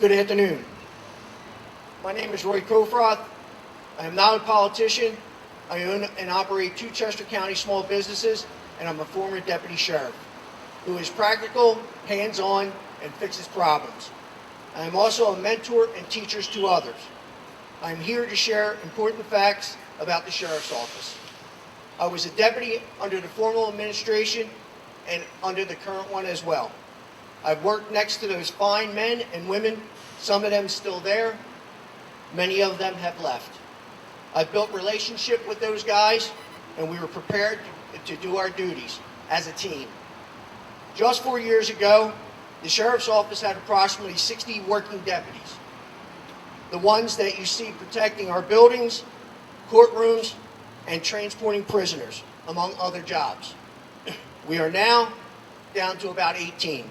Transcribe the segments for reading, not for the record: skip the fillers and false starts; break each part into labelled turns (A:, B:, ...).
A: Good afternoon. My name is Roy Kofroth. I am not a politician. I own and operate 2 Chester County small businesses, and I'm a former deputy sheriff who is practical, hands-on, and fixes problems. I am also a mentor and teacher to others. I am here to share important facts about the sheriff's office. I was a deputy under the formal administration and under the current one as well. I've worked next to those fine men and women, some of them still there, many of them have left. I've built relationship with those guys, and we were prepared to do our duties as a team. Just 4 years ago, the sheriff's office had approximately 60 working deputies. The ones that you see protecting our buildings, courtrooms, and transporting prisoners, among other jobs. We are now down to about 18.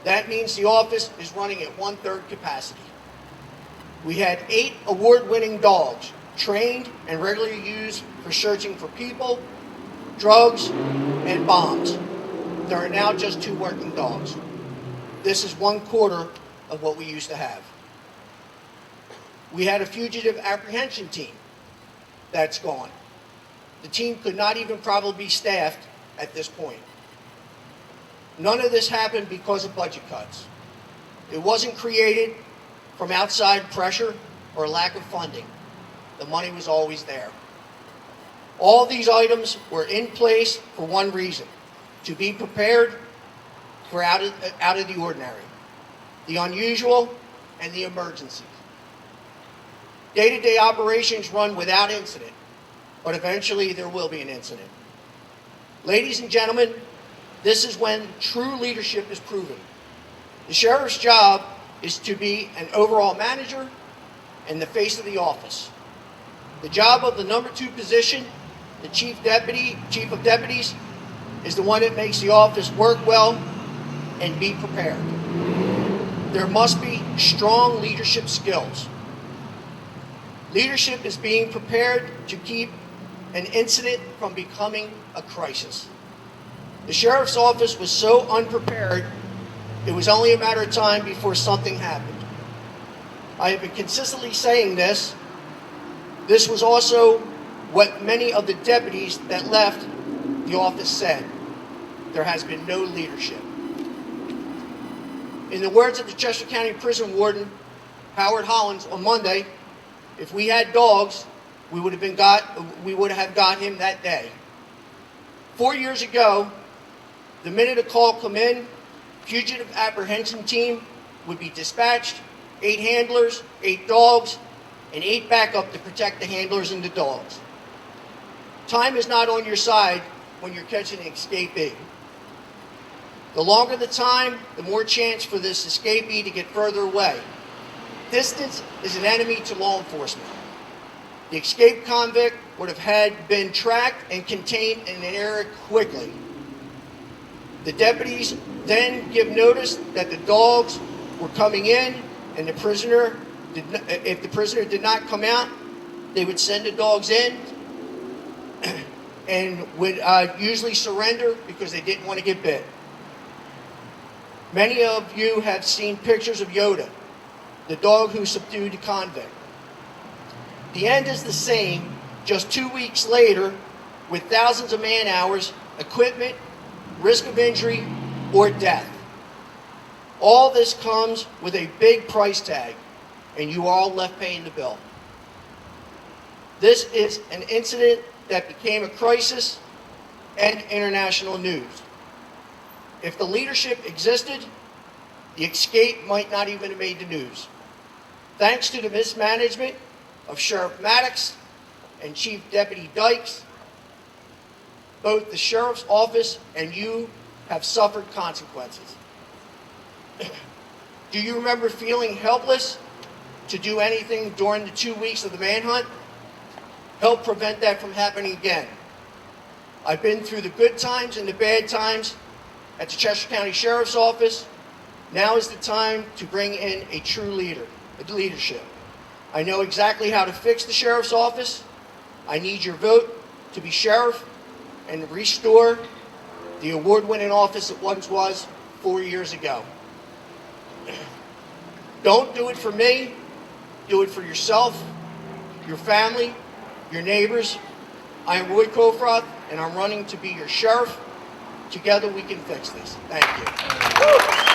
A: That means the office is running at 1/3 capacity. We had 8 award-winning dogs, trained and regularly used for searching for people, drugs, and bombs. There are now just 2 working dogs. This is 1/4 of what we used to have. We had a fugitive apprehension team. That's gone. The team could not even probably be staffed at this point. None of this happened because of budget cuts. It wasn't created from outside pressure or lack of funding. The money was always there. All these items were in place for one reason: to be prepared for out of the ordinary, the unusual, and the emergencies. Day-to-day operations run without incident, but eventually there will be an incident. Ladies and gentlemen, this is when true leadership is proven. The sheriff's job is to be an overall manager and the face of the office. The job of the number 2 position, the chief of deputies, is the one that makes the office work well and be prepared. There must be strong leadership skills. Leadership is being prepared to keep an incident from becoming a crisis. The sheriff's office was so unprepared, it was only a matter of time before something happened. I have been consistently saying this. This was also what many of the deputies that left the office said. There has been no leadership. In the words of the Chester County Prison Warden, Howard Hollins, on Monday, if we had dogs, we would have got him that day. 4 years ago, the minute a call come in, fugitive apprehension team would be dispatched, 8 handlers, 8 dogs, and 8 backup to protect the handlers and the dogs. Time is not on your side when you're catching an escapee. The longer the time, the more chance for this escapee to get further away. Distance is an enemy to law enforcement. The escaped convict would have been tracked and contained in an area quickly. The deputies then give notice that the dogs were coming in, and if the prisoner did not come out, they would send the dogs in and would usually surrender because they didn't want to get bit. Many of you have seen pictures of Yoda, the dog who subdued the convict. The end is the same just 2 weeks later, with thousands of man-hours, equipment, risk of injury, or death. All this comes with a big price tag, and you are all left paying the bill. This is an incident that became a crisis and international news. If the leadership existed, the escape might not even have made the news. Thanks to the mismanagement of Sheriff Maddox and Chief Deputy Dykes, both the sheriff's office and you have suffered consequences. Do you remember feeling helpless to do anything during the 2 weeks of the manhunt? Help prevent that from happening again. I've been through the good times and the bad times at the Chester County Sheriff's Office. Now is the time to bring in a true leadership. I know exactly how to fix the sheriff's office. I need your vote to be sheriff and restore the award-winning office it once was 4 years ago. Don't do it for me. Do it for yourself, your family, your neighbors. I am Roy Kofroth, and I'm running to be your sheriff. Together we can fix this. Thank you.